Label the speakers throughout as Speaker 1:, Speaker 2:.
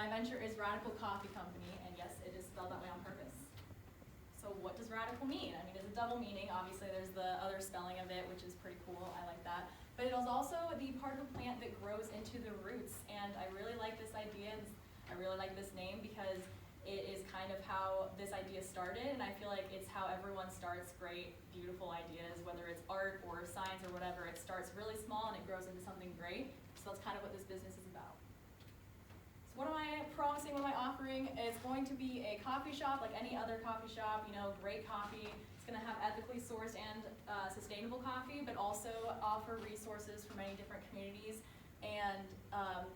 Speaker 1: my venture is Radicle Coffee Company, and yes, it is spelled that way on purpose. So what does radical mean? I mean, it's a double meaning. Obviously, there's the other spelling of it, which is pretty cool. I like that. But it is also the part of the plant that grows into the roots. And I really like this idea. I really like this name because it is kind of how this idea started. And I feel like it's how everyone starts great, beautiful ideas, whether it's art or science or whatever. It starts really small and it grows into something great. So that's kind of what this business is about. What am I promising? What am I offering? It's going to be a coffee shop like any other coffee shop, you know, great coffee. It's going to have ethically sourced and sustainable coffee, but also offer resources for many different communities. And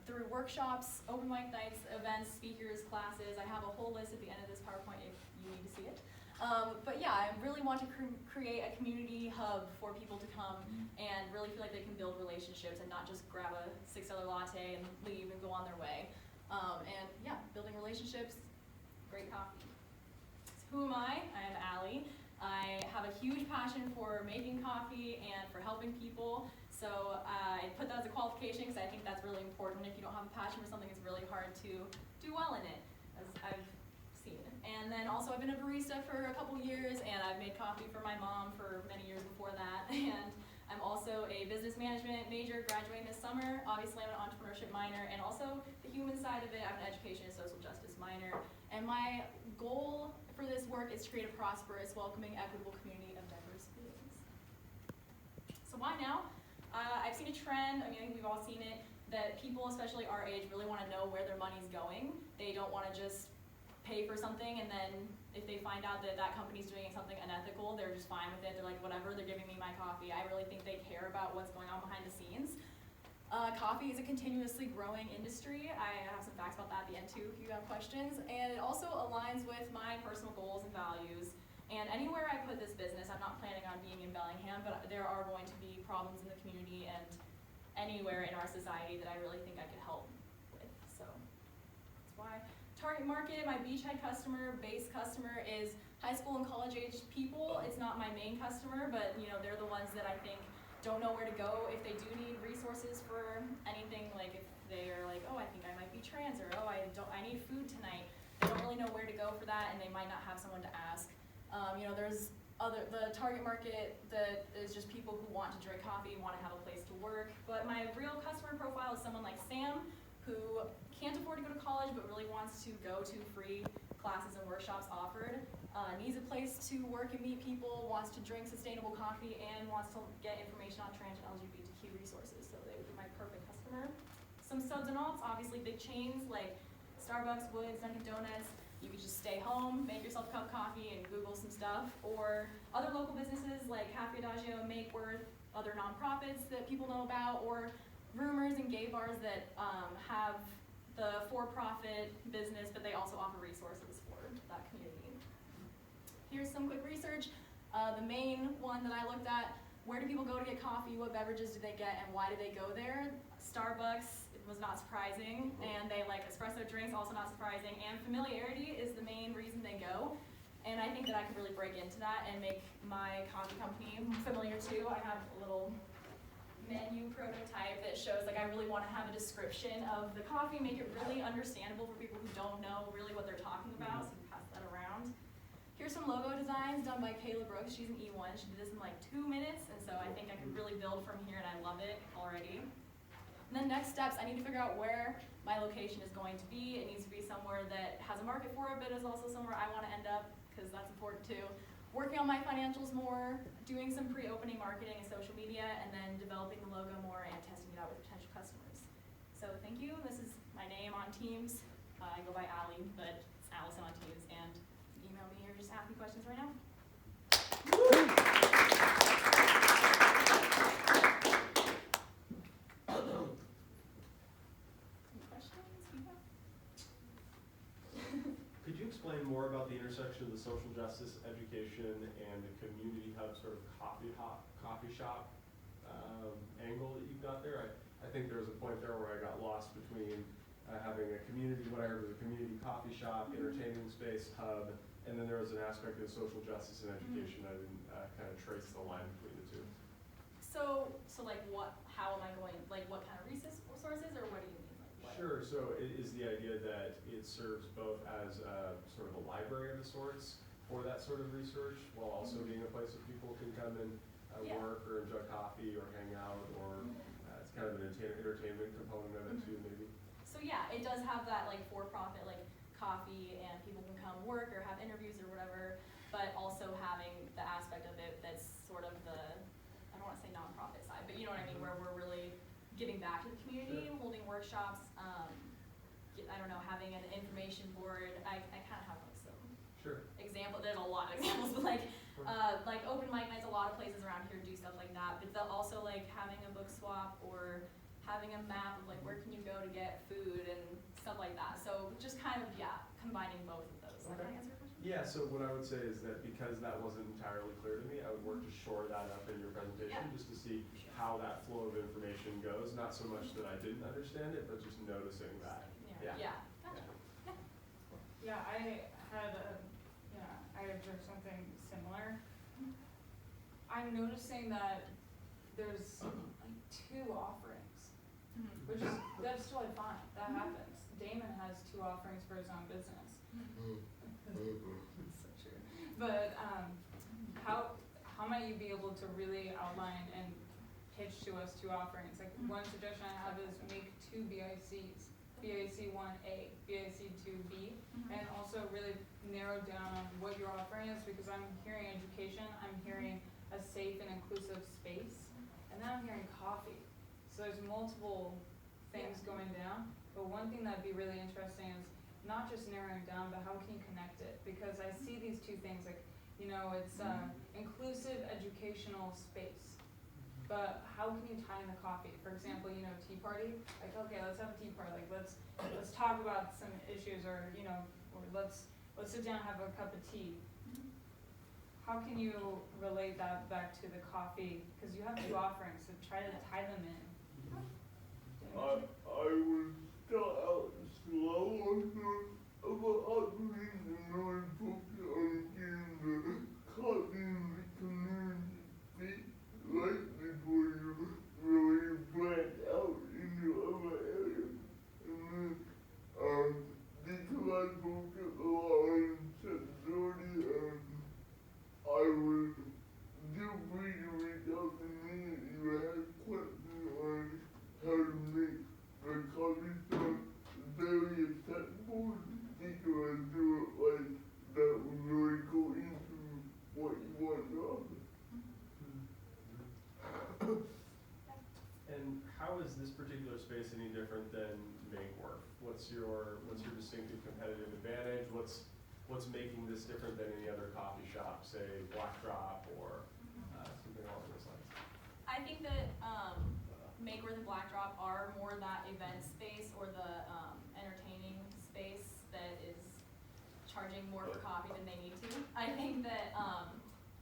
Speaker 1: through workshops, open mic nights, events, speakers, classes, I have a whole list at the end of this PowerPoint if you need to see it. But yeah, I really want to create a community hub for people to come and really feel like they can build relationships and not just grab a $6 latte and leave and go on their way. And yeah, building relationships, great coffee. So who am I? I am Allie. I have a huge passion for making coffee and for helping people. So I put that as a qualification because I think that's really important. If you don't have a passion for something, it's really hard to do well in it, as I've seen. And then also I've been a barista for a couple years, and I've made coffee for my mom for many years before that. And I'm also a business management major graduating this summer. Obviously, I'm an entrepreneurship minor, and also the human side of it, I'm an education and social justice minor. And my goal for this work is to create a prosperous, welcoming, equitable community of diverse beings. So why now? I've seen a trend, I mean, I think we've all seen it, that people, especially our age, really want to know where their money's going. They don't want to just pay for something, and then if they find out that that company's doing something unethical, they're just fine with it. They're like, whatever, they're giving me my coffee. I really think they care about what's going on behind the scenes. Coffee is a continuously growing industry. I have some facts about that at the end too if you have questions. And it also aligns with my personal goals and values. And anywhere I put this business, I'm not planning on being in Bellingham, but there are going to be problems in the community and anywhere in our society that I really think I could help with. So that's why. Target market, my beachhead customer, base customer is high school and college age people. It's not my main customer, but you know, they're the ones that I think don't know where to go if they do need resources for anything, like if they are like, oh, I think I might be trans, or oh, I need food tonight. They don't really know where to go for that, and they might not have someone to ask. You know, there's the target market that is just people who want to drink coffee, want to have a place to work. But my real customer profile is someone like Sam, who can't afford to go to college but really wants to go to free classes and workshops offered, needs a place to work and meet people, wants to drink sustainable coffee, and wants to get information on trans and LGBTQ resources. So they would be my perfect customer. Some subs and alts, obviously big chains like Starbucks, Woods, Dunkin' Donuts. You could just stay home, make yourself a cup of coffee, and Google some stuff. Or other local businesses like Cafe Adagio, Make Worth, other nonprofits that people know about, or roomers and gay bars that have the for-profit business, but they also offer resources for that community. Here's some quick research. The main one that I looked at, where do people go to get coffee, what beverages do they get, and why do they go there? Starbucks was not surprising, and they like espresso drinks, also not surprising, and familiarity is the main reason they go. And I think that I could really break into that and make my coffee company familiar too. I have a little menu prototype that shows, like, I really want to have a description of the coffee, make it really understandable for people who don't know really what they're talking about, so you can pass that around. Here's some logo designs done by Kayla Brooks. She's an E1. She did this in like 2 minutes, and so I think I could really build from here, and I love it already. And then next steps, I need to figure out where my location is going to be. It needs to be somewhere that has a market for it, but is also somewhere I want to end up, because that's important too. Working on my financials more, doing some pre-opening marketing and social media, and then developing the logo more and testing it out with potential customers. So thank you. This is my name on Teams. I go by Allie, but it's Allison on Teams. And email me or just ask me questions right now.
Speaker 2: Could you explain more about the intersection of the social justice, education, and the community hub sort of coffee shop angle that you've got there? I think there was a point there where I got lost between having a community, what I heard was a community coffee shop, entertainment space, hub, and then there was an aspect of social justice and education. I didn't kind of trace the line between the two.
Speaker 1: So like what, how am I going, like what kind of resources, or what do you mean? Like what?
Speaker 2: Sure, so is the idea that it serves both as sort of a library of sorts for that sort of research, while also being a place where people can come and
Speaker 1: Yeah.
Speaker 2: work or enjoy coffee or hang out, or it's kind of an entertainment component of it too, maybe?
Speaker 1: So yeah, it does have that like for-profit, like coffee, and people can come work or have interviews or whatever, but also having the aspect of it that's sort of the, I don't wanna say nonprofit side, but you know what I mean, where we're really giving back to the community,
Speaker 2: Sure.
Speaker 1: holding workshops, I don't know, having an information board. I kinda have like some
Speaker 2: Sure.
Speaker 1: there's a lot of examples, but like open mic nights, a lot of places around here do stuff like that, but also like having a book swap or having a map of like where can you go to get food and stuff like that. So just kind of, combining both of those. Does that
Speaker 2: Okay.
Speaker 1: answer your question?
Speaker 2: Yeah, so what I would say is that because that wasn't entirely clear to me, I would work to shore that up in your presentation,
Speaker 1: Yeah.
Speaker 2: just to see how that flow of information goes, not so much that I didn't understand it, but just noticing that.
Speaker 1: Yeah. Gotcha.
Speaker 3: Yeah, I observed something similar. I'm noticing that there's like 2 offerings,
Speaker 1: Mhm.
Speaker 3: which is, that's totally fine, that happens. Damon has 2 offerings for his own business. So true. But, how might you be able to really outline and pitch to us 2 offerings? Like, one suggestion I have is make 2 BICs, BIC 1A, BIC 2B, and also really narrow down on what your offering is, because I'm hearing education, I'm hearing a safe and inclusive space, and then I'm hearing coffee. So there's multiple things going down, but one thing that'd be really interesting is not just narrowing down, but how can you connect it? Because I see these 2 things, like, it's inclusive educational space. But how can you tie in the coffee? For example, tea party, like, okay, let's have a tea party, like, let's talk about some issues, or, or let's sit down and have a cup of tea. How can you relate that back to the coffee? Because you have 2 offerings, so try to tie them in.
Speaker 4: I would start out slow on the offering and really focus on getting the coffee in the community speak right before you really branch out into other areas. And then, because I focus a lot on accessibility, I would feel free to reach out to me if you have questions on how to make the coffee shop very accessible, because I do it like that would really go into what you want to offer.
Speaker 2: And how is this particular space any different than Make-Work? What's your distinctive competitive advantage? What's making this different than any other coffee shop, say Black Drop or something along those lines?
Speaker 1: I think that Makeworth and Black Drop are more that event space or the entertaining space that is charging more for coffee than they need to. I think that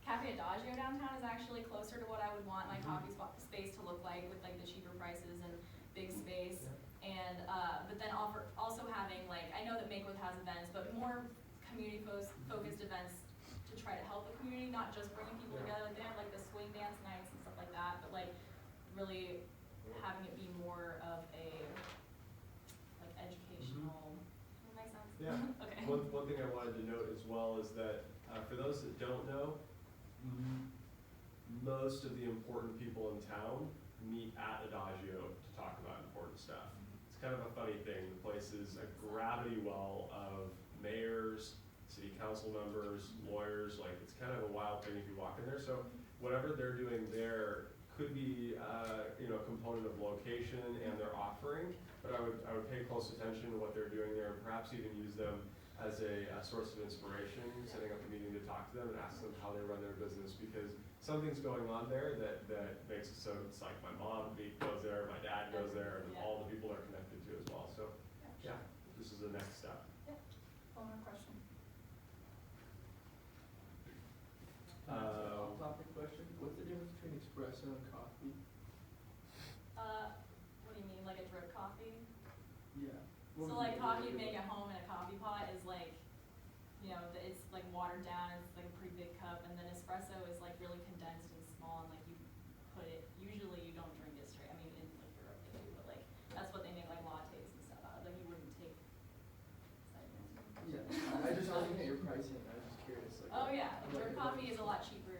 Speaker 1: Cafe Adagio downtown is actually closer to what I would want my coffee space to look like, with like the cheaper prices and big space. And but then also having, like, I know that Makeworth has events, but more community focused events to try to help the community, not just bringing people together. Like they have like the swing dance nights and stuff like that, but like really having it be more of a like educational. Does that make sense?
Speaker 2: Yeah.
Speaker 1: Okay.
Speaker 2: One thing I wanted to note as well is that for those that don't know, most of the important people in town meet at Adagio to talk about important stuff. It's kind of a funny thing. The place is a gravity well of mayors, city council members, lawyers. Like, it's kind of a wild thing if you walk in there. So whatever they're doing there could be a component of location and their offering, but I would pay close attention to what they're doing there, and perhaps even use them as a source of inspiration, setting up a meeting to talk to them and ask them how they run their business, because something's going on there that makes it so it's like my mom goes there, my dad goes there, and all the people are connected to as well. So yeah, this is the next step.
Speaker 1: One more question.
Speaker 5: Off-topic question, what's the difference between espresso and coffee?
Speaker 1: What do you mean, like a drip coffee?
Speaker 5: Yeah.
Speaker 1: So like coffee you make at home in a coffee pot is like, it's like watered down, it's like a pretty big cup, and then espresso is like really condensed and small, and like you put it, usually you don't drink it straight. I mean, in like Europe they do, but like that's what they make like lattes and stuff out Oh, yeah,
Speaker 5: I like
Speaker 1: your
Speaker 5: it.
Speaker 1: coffee is a lot cheaper